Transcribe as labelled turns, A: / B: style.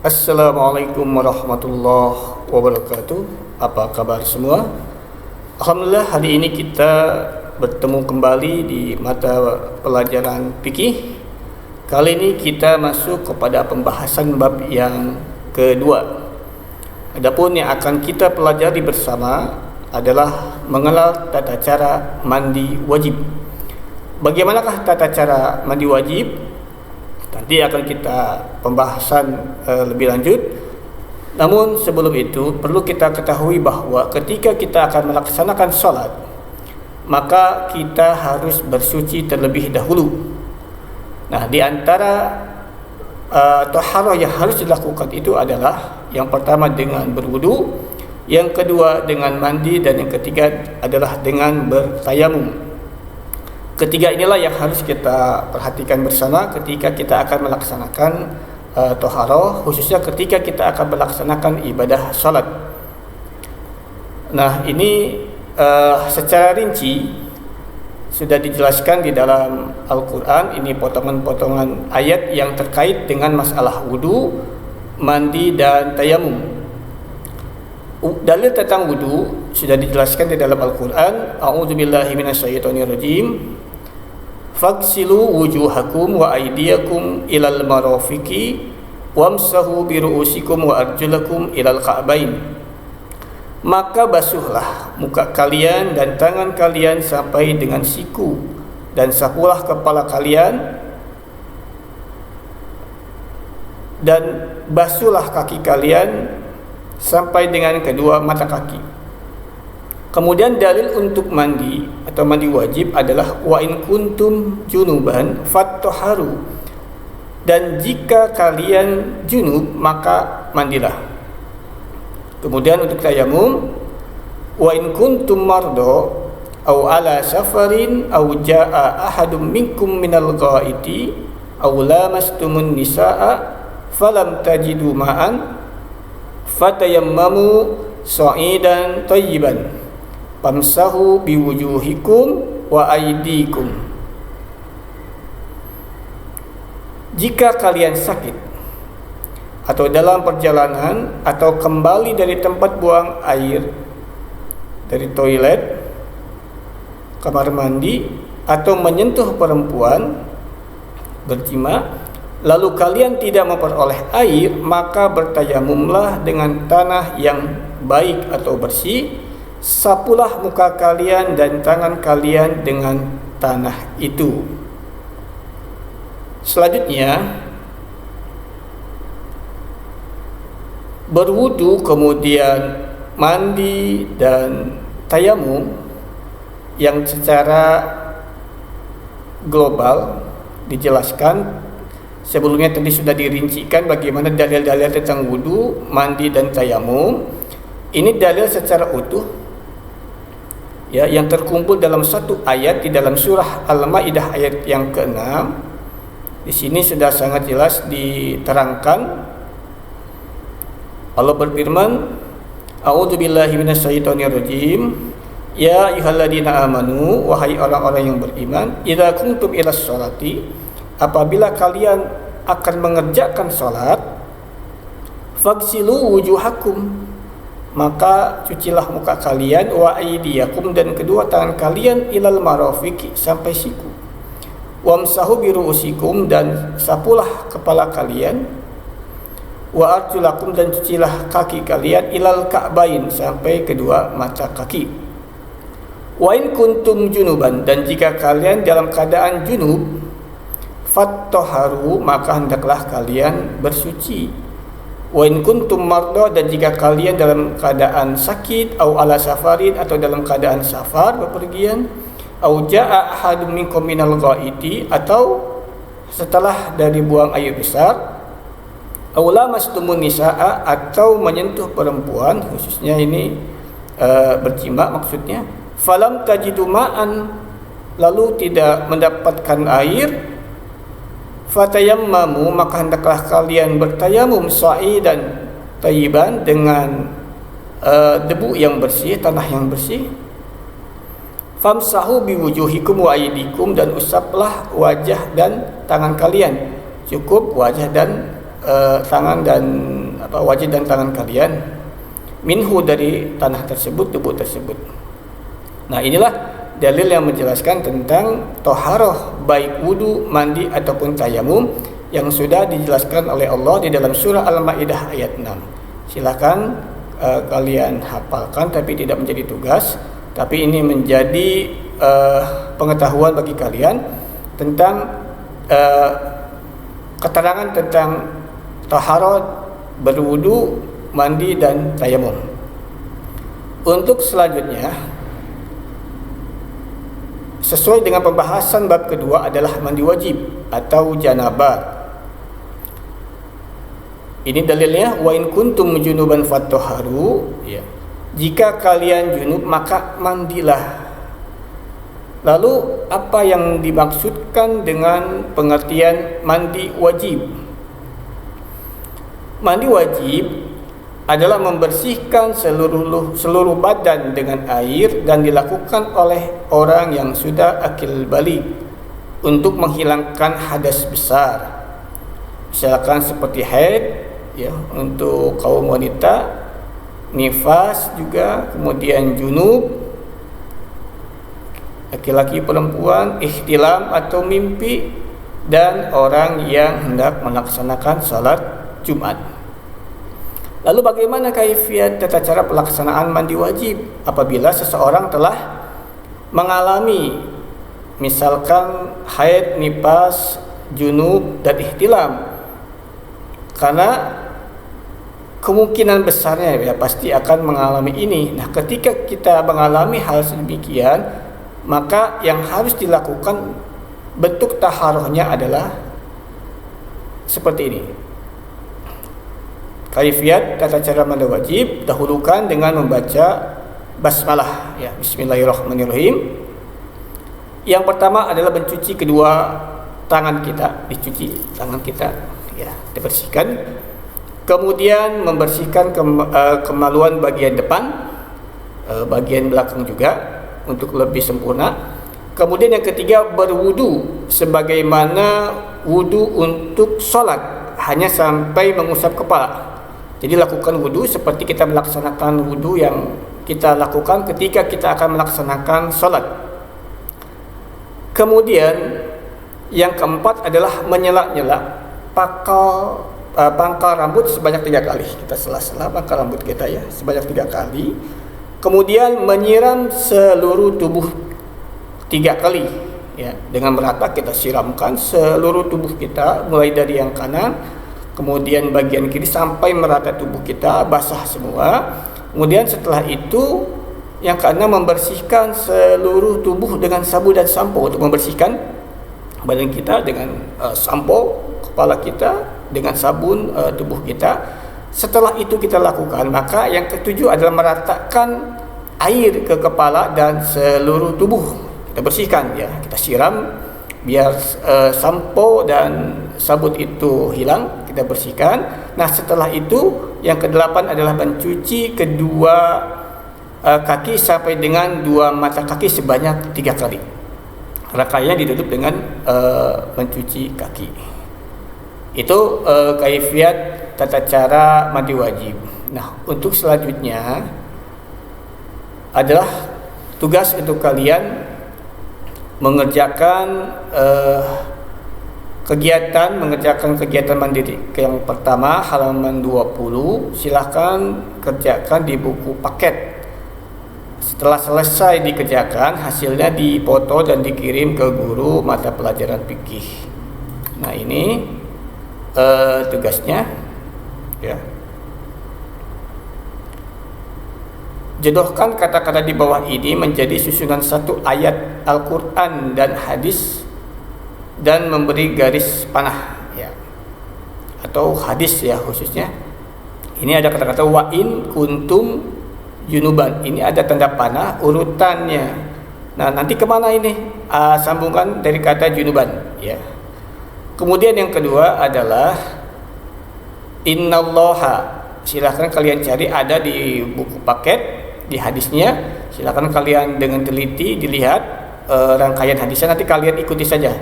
A: Assalamualaikum warahmatullahi wabarakatuh. Apa kabar semua? Alhamdulillah, hari ini kita bertemu kembali di mata pelajaran fikih. Kali ini kita masuk kepada pembahasan bab yang kedua. Adapun yang akan kita pelajari bersama adalah mengenal tata cara mandi wajib. Bagaimanakah tata cara mandi wajib? Nanti akan kita pembahasan lebih lanjut. Namun sebelum itu perlu kita ketahui bahawa ketika kita akan melaksanakan solat, maka kita harus bersuci terlebih dahulu. Nah, di antara taharah yang harus dilakukan itu adalah yang pertama dengan berwudu, yang kedua dengan mandi, dan yang ketiga adalah dengan bertayamum. Ketiga inilah yang harus kita perhatikan bersama ketika kita akan melaksanakan taharah, khususnya ketika kita akan melaksanakan ibadah salat. Nah, ini secara rinci sudah dijelaskan di dalam Al-Quran. Ini potongan-potongan ayat yang terkait dengan masalah wudu, mandi, dan tayamum. Dalil tentang wudu sudah dijelaskan di dalam Al-Quran. A'udzubillahi minasyaitonirrajim. Faghsilu wujuhakum wa aydiyakum ilal marafiqi wamsahu biru'usikum wa arjulakum ilal ka'bain. Maka basuhlah muka kalian dan tangan kalian sampai dengan siku, dan sapulah kepala kalian, dan basuhlah kaki kalian sampai dengan kedua mata kaki. Kemudian dalil untuk mandi atau mandi wajib adalah wa in kuntum junuban fattaharu, dan jika kalian junub maka mandilah. Kemudian untuk tayamum, wa in kuntum marda aw ala safarin aw jaa ahadum minkum minal ghaiti aw lamastumun nisaa falam tajidu ma'an fatayammamu sa'idan tayyiban famsahu biwujuhikum wa aydikum. Jika kalian sakit atau dalam perjalanan atau kembali dari tempat buang air, dari toilet, kamar mandi, atau menyentuh perempuan berjima, lalu kalian tidak memperoleh air, maka bertayamumlah dengan tanah yang baik atau bersih. Sapulah muka kalian dan tangan kalian dengan tanah itu. Selanjutnya, berwudu, kemudian mandi dan tayamum yang secara global dijelaskan. Sebelumnya tadi sudah dirincikan bagaimana dalil-dalil tentang wudu, mandi, dan tayamum. Ini dalil secara utuh, ya, yang terkumpul dalam satu ayat di dalam surah Al-Maidah ayat yang ke-6. Di sini sudah sangat jelas diterangkan. Allah berfirman, A'udzubillahi minasyaitonirrajim. Ya ayyuhalladzina amanu, wahai orang-orang yang beriman, idza kuntum ilas sholati, apabila kalian akan mengerjakan salat, faghsilu wujuhakum, maka cucilah muka kalian, wa aydiyakum, dan kedua tangan kalian, ilal marafiqi, sampai siku, wamsahu biru'usikum, dan sapulah kepala kalian, wa arjulakum, dan cucilah kaki kalian, ilal ka'bain, sampai kedua mata kaki. Wa in kuntum junuban, dan jika kalian dalam keadaan junub, fattaharu, maka hendaklah kalian bersuci. Wa in kuntum marda, dan jika kalian dalam keadaan sakit, au ala safarin, atau dalam keadaan safar, bepergian, au jaa ahadum minkum minal ghaiti, atau setelah dari buang air besar, au lamastumun nisaa, atau menyentuh perempuan, khususnya ini berjima maksudnya, falam tajidu ma'an, lalu tidak mendapatkan air, fatayammamu, maka hendaklah kalian bertayamum sa'idan tayyiban, dengan debu yang bersih, tanah yang bersih. Famsahu biwujuhikum wa aydikum, dan usaplah wajah dan tangan kalian. Cukup wajah dan tangan dan wajah dan tangan kalian minhu dari tanah tersebut, tubuh tersebut. Nah, inilah dalil yang menjelaskan tentang toharoh baik wudu, mandi ataupun tayamum yang sudah dijelaskan oleh Allah di dalam surah Al-Maidah ayat 6. Silakan kalian hafalkan, tapi tidak menjadi tugas, tapi ini menjadi pengetahuan bagi kalian tentang keterangan tentang taharah, berwudu, mandi dan tayamum. Untuk selanjutnya, sesuai dengan pembahasan bab kedua adalah mandi wajib atau janabah. Ini dalilnya, wa in kuntum junuban fatahharu, ya. Jika kalian junub maka mandilah. Lalu apa yang dimaksudkan dengan pengertian mandi wajib? Mandi wajib adalah membersihkan seluruh badan dengan air dan dilakukan oleh orang yang sudah akil balik untuk menghilangkan hadas besar. Misalkan seperti haid, ya, untuk kaum wanita, nifas juga, kemudian junub, laki-laki perempuan, ihtilam atau mimpi, dan orang yang hendak melaksanakan salat Jumat. Lalu bagaimana kaifiat tata cara pelaksanaan mandi wajib apabila seseorang telah mengalami misalkan haid, nifas, junub dan ihtilam? Karena kemungkinan besarnya ya pasti akan mengalami ini. Nah, ketika kita mengalami hal sedemikian, maka yang harus dilakukan bentuk taharahnya adalah seperti ini. Kaifiat tata cara mandi wajib, dahulukan dengan membaca basmalah, ya, bismillahirrahmanirrahim. Yang pertama adalah mencuci kedua tangan kita, dicuci tangan kita, ya, dibersihkan. Kemudian membersihkan kemaluan bagian depan, bagian belakang juga untuk lebih sempurna. Kemudian yang ketiga, berwudu sebagaimana wudu untuk sholat, hanya sampai mengusap kepala. Jadi lakukan wudu seperti kita melaksanakan wudu yang kita lakukan ketika kita akan melaksanakan sholat. Kemudian yang keempat adalah menyela-nyela pangkal rambut sebanyak 3 kali. Kita sela-sela pangkal rambut kita, ya, sebanyak 3 kali. Kemudian menyiram seluruh tubuh 3 kali, ya, dengan merata kita siramkan seluruh tubuh kita, mulai dari yang kanan, kemudian bagian kiri sampai merata tubuh kita basah semua. Kemudian setelah itu yang keenam, membersihkan seluruh tubuh dengan sabun dan sampo, untuk membersihkan badan kita dengan sampo, kepala kita dengan sabun tubuh kita. Setelah itu kita lakukan, maka yang ketujuh adalah meratakan air ke kepala dan seluruh tubuh. Kita bersihkan, ya, kita siram biar sampo dan sabun itu hilang, kita bersihkan. Nah, setelah itu yang kedelapan adalah mencuci kedua kaki sampai dengan 2 mata kaki sebanyak 3 kali. Rangkaiannya ditutup dengan mencuci kaki. Itu kaifiat tata cara mandi wajib. Nah, untuk selanjutnya adalah tugas untuk kalian mengerjakan kegiatan mandiri. Yang pertama, halaman 20, silahkan kerjakan di buku paket. Setelah selesai dikerjakan, hasilnya dipoto dan dikirim ke guru mata pelajaran fikih. Nah, ini tugasnya, ya. Jodohkan kata-kata di bawah ini menjadi susunan satu ayat Al-Quran dan hadis, dan memberi garis panah, ya, atau hadis, ya, khususnya. Ini ada kata-kata wa in kuntum junuban. Ini ada tanda panah urutannya. Nah, nanti kemana ini? Sambungan dari kata junuban, ya. Kemudian yang kedua adalah innallaha. Silahkan kalian cari, ada di buku paket, di hadisnya. Silahkan kalian dengan teliti dilihat rangkaian hadisnya, nanti kalian ikuti saja